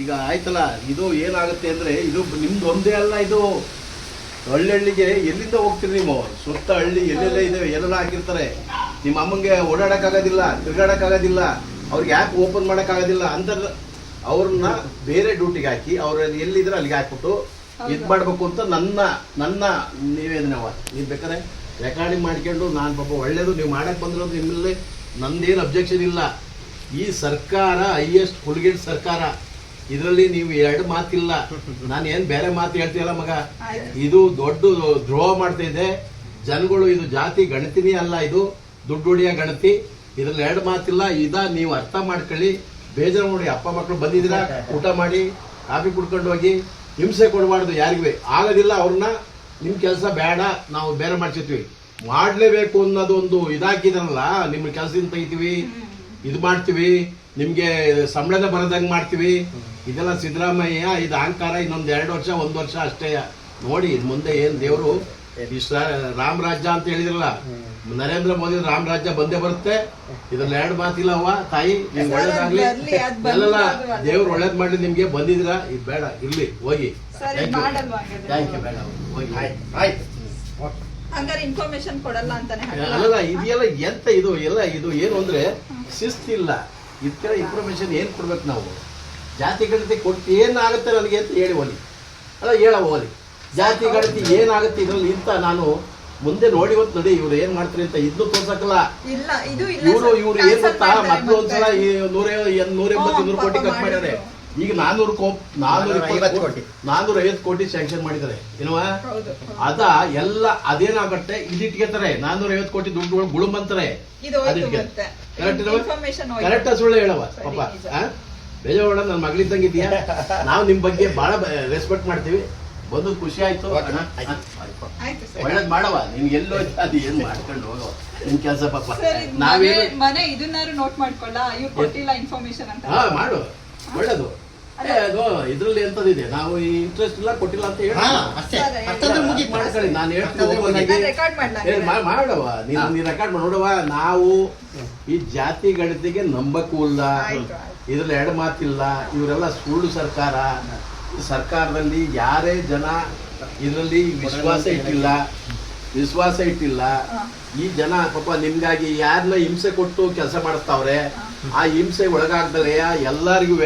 ಈಗ ಆಯ್ತಲ್ಲ, ಇದು ಏನಾಗುತ್ತೆ ಅಂದರೆ ಇದು ನಿಮ್ದು ಒಂದೇ ಅಲ್ಲ, ಇದು ಹಳ್ಳಿಗೆ ಎಲ್ಲಿಂದ ಹೋಗ್ತೀರಿ ನೀವು? ಸುತ್ತ ಹಳ್ಳಿ ಎಲ್ಲೆಲ್ಲ ಇದೆ, ಎಲ್ಲೆಲ್ಲ ಹಾಕಿರ್ತಾರೆ. ನಿಮ್ಮ ಅಮ್ಮಂಗೆ ಓಡಾಡೋಕ್ಕಾಗೋದಿಲ್ಲ, ತಿರುಗಾಡೋಕ್ಕಾಗೋದಿಲ್ಲ, ಅವ್ರಿಗೆ ಯಾಕೆ ಓಪನ್ ಮಾಡೋಕ್ಕಾಗೋದಿಲ್ಲ ಅಂತ ಅವ್ರನ್ನ ಬೇರೆ ಡ್ಯೂಟಿಗೆ ಹಾಕಿ ಅವ್ರಲ್ಲಿ ಎಲ್ಲಿದ್ರೆ ಅಲ್ಲಿಗೆ ಹಾಕ್ಬಿಟ್ಟು ಇದು ಮಾಡಬೇಕು ಅಂತ ನನ್ನ ನಿವೇದನೆವ. ನೀವು ಬೇಕಾದ್ರೆ ರೆಕಾರ್ಡಿಂಗ್ ಮಾಡ್ಕೊಂಡು ನಾನು ಪಾಪ ಒಳ್ಳೇದು ನೀವು ಮಾಡಕ್ಕೆ ಬಂದಿರೋದು ನಿಮ್ಮಲ್ಲಿ ನಂದೇನು ಅಬ್ಜೆಕ್ಷನ್ ಇಲ್ಲ. ಈ ಸರ್ಕಾರ ಹೈಯೆಸ್ಟ್ ಹುಡುಗಿಡ್ ಸರ್ಕಾರ, ಇದರಲ್ಲಿ ನೀವು ಎರಡು ಮಾತಿಲ್ಲ. ನಾನು ಏನು ಬೇರೆ ಮಾತು ಹೇಳ್ತೀಯಲ್ಲ ಮಗ, ಇದು ದೊಡ್ಡ ದ್ರೋಹ ಮಾಡ್ತಾ ಇದೆ ಜನಗಳು. ಇದು ಜಾತಿ ಗಣತಿನೇ ಅಲ್ಲ, ಇದು ದುಡ್ಡು ಹೊಡಿಯೋ ಗಣತಿ. ಇದ್ರಲ್ಲಿ ಎರಡು ಮಾತಿಲ್ಲ. ನೀವು ಅರ್ಥ ಮಾಡ್ಕೊಳ್ಳಿ. ಬೇಜಾರು ನೋಡಿ, ಅಪ್ಪ ಮಕ್ಕಳು ಬಂದಿದ್ದೀರಾ, ಊಟ ಮಾಡಿ ಕಾಫಿ ಕುಡ್ಕೊಂಡು ಹೋಗಿ. ಹಿಂಸೆ ಕೊಡಬಾರ್ದು ಯಾರಿಗೂ, ಆಗೋದಿಲ್ಲ. ಅವ್ರನ್ನ ನಿಮ್ಮ ಕೆಲಸ ಬೇಡ, ನಾವು ಬೇರೆ ಮಾಡ್ಸಿರ್ತೀವಿ, ಮಾಡಲೇಬೇಕು ಅನ್ನೋದೊಂದು ಇದಾಕಿದಾರಲ್ಲ. ನಿಮ್ಮ ಕೆಲಸದಿಂದ ತೆಗಿತೀವಿ, ಇದು ಮಾಡ್ತೀವಿ, ನಿಮಗೆ ಸಂಬಳದ ಬರದಂಗೆ ಮಾಡ್ತೀವಿ. ಇದೆಲ್ಲ ಸಿದ್ದರಾಮಯ್ಯ ಇದು ಅಹಂಕಾರ. ಇನ್ನೊಂದು 2 ವರ್ಷ 1 ವರ್ಷ ಅಷ್ಟೇ ನೋಡಿ. ಮುಂದೆ ಏನು ದೇವರು ರಾಮ ರಾಜ್ಯ ಅಂತ ಹೇಳಿದ್ರಲ್ಲ, ನರೇಂದ್ರ ಮೋದಿ ರಾಮ ರಾಜ್ಯ ಬಂದೇ ಬರುತ್ತೆ. ಇದ್ರಲ್ಲಿ ಎರಡು ಮಾತಿಲ್ಲವ ತಾಯಿ. ನಿಮ್ಗೆ ಒಳ್ಳೇದಾಗ್ಲಿ, ಎಲ್ಲ ದೇವ್ರು ಒಳ್ಳೇದ್ ಮಾಡಿ. ನಿಮ್ಗೆ ಬಂದಿದ್ದೀರಾ, ಇದು ಬೇಡ ಇರ್ಲಿ, ಹೋಗಿ. ಥ್ಯಾಂಕ್ ಯು, ಬೇಡ ಹೋಗಿ. ಅಲ್ಲ, ಇದೆಲ್ಲ ಎಂತ ಇದು ಎಲ್ಲ ಇದು ಏನು ಅಂದ್ರೆ ಶಿಸ್ತಿಲ್ಲ. ಇದಕ್ಕೆಲ್ಲ ಇನ್ಫಾರ್ಮೇಶನ್ ಏನ್ ಕೊಡ್ಬೇಕು ನಾವು? ಜಾತಿ ಗಣತಿ ಕೊಟ್ಟು ಏನಾಗುತ್ತೆ ನನಗೆ ಅಂತ ಹೇಳಿ ಹೋಲಿ, ಅಲ್ಲ ಹೇಳ ಹೋಲಿ. ಜಾತಿ ಗಣತಿ ಏನಾಗುತ್ತೆ ಇದ್ರಲ್ಲಿ ಇಂತ ನಾನು ಮುಂದೆ ನೋಡಿ ಹೊತ್ತು ನಡಿ ಇವ್ರು ಏನ್ ಮಾಡ್ತಾರೆ ಅಂತ ಇದ್ದು ತೋರ್ಸಕ್ಕಲ್ಲ. ಇವ್ರು ಏನ್ ಗೊತ್ತಾ, ಮೊದ್ಲು ಒಂದ್ಸಲ 180-200 ಕೋಟಿ ಖರ್ಚು ಮಾಡಿದ್ದಾರೆ. ಈಗ 450 ಕೋಟಿ ಸ್ಯಾಂಕ್ಷನ್ ಮಾಡಿದ್ದಾರೆ. ಏನವ ಅದ ಎಲ್ಲ ಅದೇನಾಗತ್ತೆ, ಇದಿಟ್ಗೆತಾರೆ 450 ಕೋಟಿ ದುಡ್ಡು ಗುಳುಂಬಂತಾರೆ. ಕರೆಕ್ಟ್ ಸುಳ್ಳು ಹೇಳವ ಪಾಪ. ಬೇಜಾರ ನನ್ನ ಮಗಳಿದ್ದಂಗೆ ಇದೆಯಾ. ನಾವು ನಿಮ್ ಬಗ್ಗೆ ಬಹಳ ರೆಸ್ಪೆಕ್ಟ್ ಮಾಡ್ತೀವಿ. ಬಂದು ಖುಷಿ ಆಯ್ತು. ಒಳ್ಳೇದ್ ಮಾಡವ. ನಿಮ್ಗೆ ಎಲ್ಲೋ ಅದು ಏನ್ ಮಾಡ್ಕೊಂಡು ಹೋಗವ ನಿಮ್ ಕೆಲಸ ಪಾಪ. ಮನೆ ಇದನ್ನಾರು ನೋಟ್ ಮಾಡ್ಕೊಳ್ಳ, ಇವ್ರು ಕೊಟ್ಟಿಲ್ಲ ಇನ್ಫಾರ್ಮೇಶನ್ ಅಂತ. ಹಾ ಮಾಡು, ಒಳ್ಳೇದು. ಅದು ಇದ್ರಲ್ಲಿ ಎಂತದಿದೆ, ನಾವು ಇಂಟ್ರೆಸ್ಟ್ ಇಲ್ಲ ಕೊಟ್ಟಿಲ್ಲ ಅಂತ ಹೇಳಿ ಮಾಡ್ಕೊಳ್ಳಿ. ನಾನು ಹೇಳ್ತೀನಿ ಮಾಡವ, ನೀನ್ ರೆಕಾರ್ಡ್ ನೋಡವ. ನಾವು ಈ ಜಾತಿ ಗಣತಿಗೆ ನಂಬಕ್ಕೂ ಇಲ್ಲ, ಇದ್ರಲ್ಲಿ ಎರಡು ಮಾತಿಲ್ಲ. ಇವರೆಲ್ಲ ಸುಳ್ಳು ಸರ್ಕಾರ. ಸರ್ಕಾರದಲ್ಲಿ ಯಾರೇ ಜನ ಇದರಲ್ಲಿ ವಿಶ್ವಾಸ ಇಟ್ಟಿಲ್ಲ. ಈ ಜನ ಪಾಪ ನಿಮ್ಗಾಗಿ ಯಾರನ್ನ ಹಿಂಸೆ ಕೊಟ್ಟು ಕೆಲಸ ಮಾಡಿಸ್ತಾವ್ರೆ. ಆ ಹಿಂಸೆ ಒಳಗಾಗ್ದಲೆ ಎಲ್ಲರಿಗೂ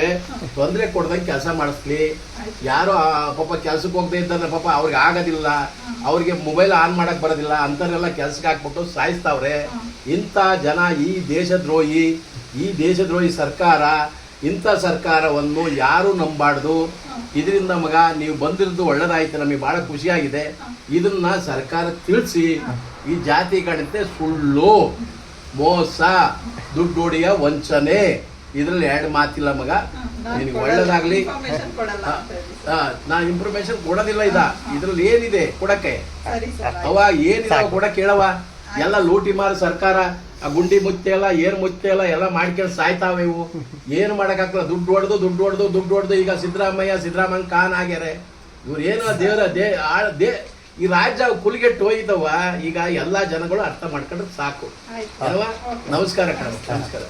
ತೊಂದರೆ ಕೊಡ್ದಂಗೆ ಕೆಲಸ ಮಾಡಿಸ್ಲಿ. ಯಾರು ಪಾಪ ಕೆಲ್ಸಕ್ಕೆ ಹೋಗ್ತಾ ಇದ್ದಾರೆ, ಪಾಪ ಅವ್ರಿಗೆ ಆಗೋದಿಲ್ಲ, ಅವ್ರಿಗೆ ಮೊಬೈಲ್ ಆನ್ ಮಾಡಕ್ ಬರೋದಿಲ್ಲ, ಅಂತವರೆಲ್ಲ ಕೆಲ್ಸಕ್ಕೆ ಹಾಕ್ಬಿಟ್ಟು ಸಾಯಿಸ್ತಾವ್ರೆ. ಇಂಥ ಜನ ಈ ದೇಶದ್ರೋಹಿ ಸರ್ಕಾರ. ಇಂಥ ಸರ್ಕಾರವನ್ನು ಯಾರು ನಂಬಾರ್ದು. ಇದರಿಂದ ಮಗ ನೀವು ಬಂದಿರೋದು ಒಳ್ಳೇದಾಯ್ತು, ನಮಗೆ ಬಹಳ ಖುಷಿಯಾಗಿದೆ. ಇದನ್ನ ಸರ್ಕಾರ ತಿಳಿಸಿ. ಈ ಜಾತಿ ಗಣತಿ ಸುಳ್ಳು, ಮೋಸ, ದುಡ್ಡು ಹೊಡಿಯ ವಂಚನೆ. ಇದ್ರಲ್ಲಿ ಎರಡು ಮಾತಿಲ್ಲ ಮಗ. ನಿನಗೆ ಒಳ್ಳೇದಾಗ್ಲಿ. ನಾ ಇನ್ಫಾರ್ಮೇಶನ್ ಕೊಡೋದಿಲ್ಲ. ಇದ್ರಲ್ಲಿ ಏನಿದೆ ಕೊಡಕ್ಕೆ? ಅವಾಗ ಏನಿದೆ ಕೊಡಕ್ಕೆ ಹೇಳವ. ಎಲ್ಲ ಲೂಟಿ ಮಾರು ಸರ್ಕಾರ. ಆ ಗುಂಡಿ ಮುಚ್ಚೆ ಎಲ್ಲ, ಏರ್ ಮುಚ್ಚೆ ಎಲ್ಲ ಮಾಡ್ಕೊಂಡು ಸಾಯ್ತಾವೆ ಇವು. ಏನು ಮಾಡಕ್ಕಾಗಲ್ಲ. ದುಡ್ಡು ಹೊಡೆದು ಈಗ ಸಿದ್ದರಾಮಯ್ಯ ಖಾನ್ ಆಗ್ಯಾರೆ. ಇವ್ರು ಏನೋ ದೇವರ ಈ ರಾಜ್ಯ ಕುಲಿಗೆಟ್ಟು ಹೋಗಿದ್ದವ. ಈಗ ಎಲ್ಲಾ ಜನಗಳು ಅರ್ಥ ಮಾಡ್ಕೊಂಡ್ರೆ ಸಾಕು ಅಲ್ವಾ? ನಮಸ್ಕಾರ ಕಣ, ನಮಸ್ಕಾರ.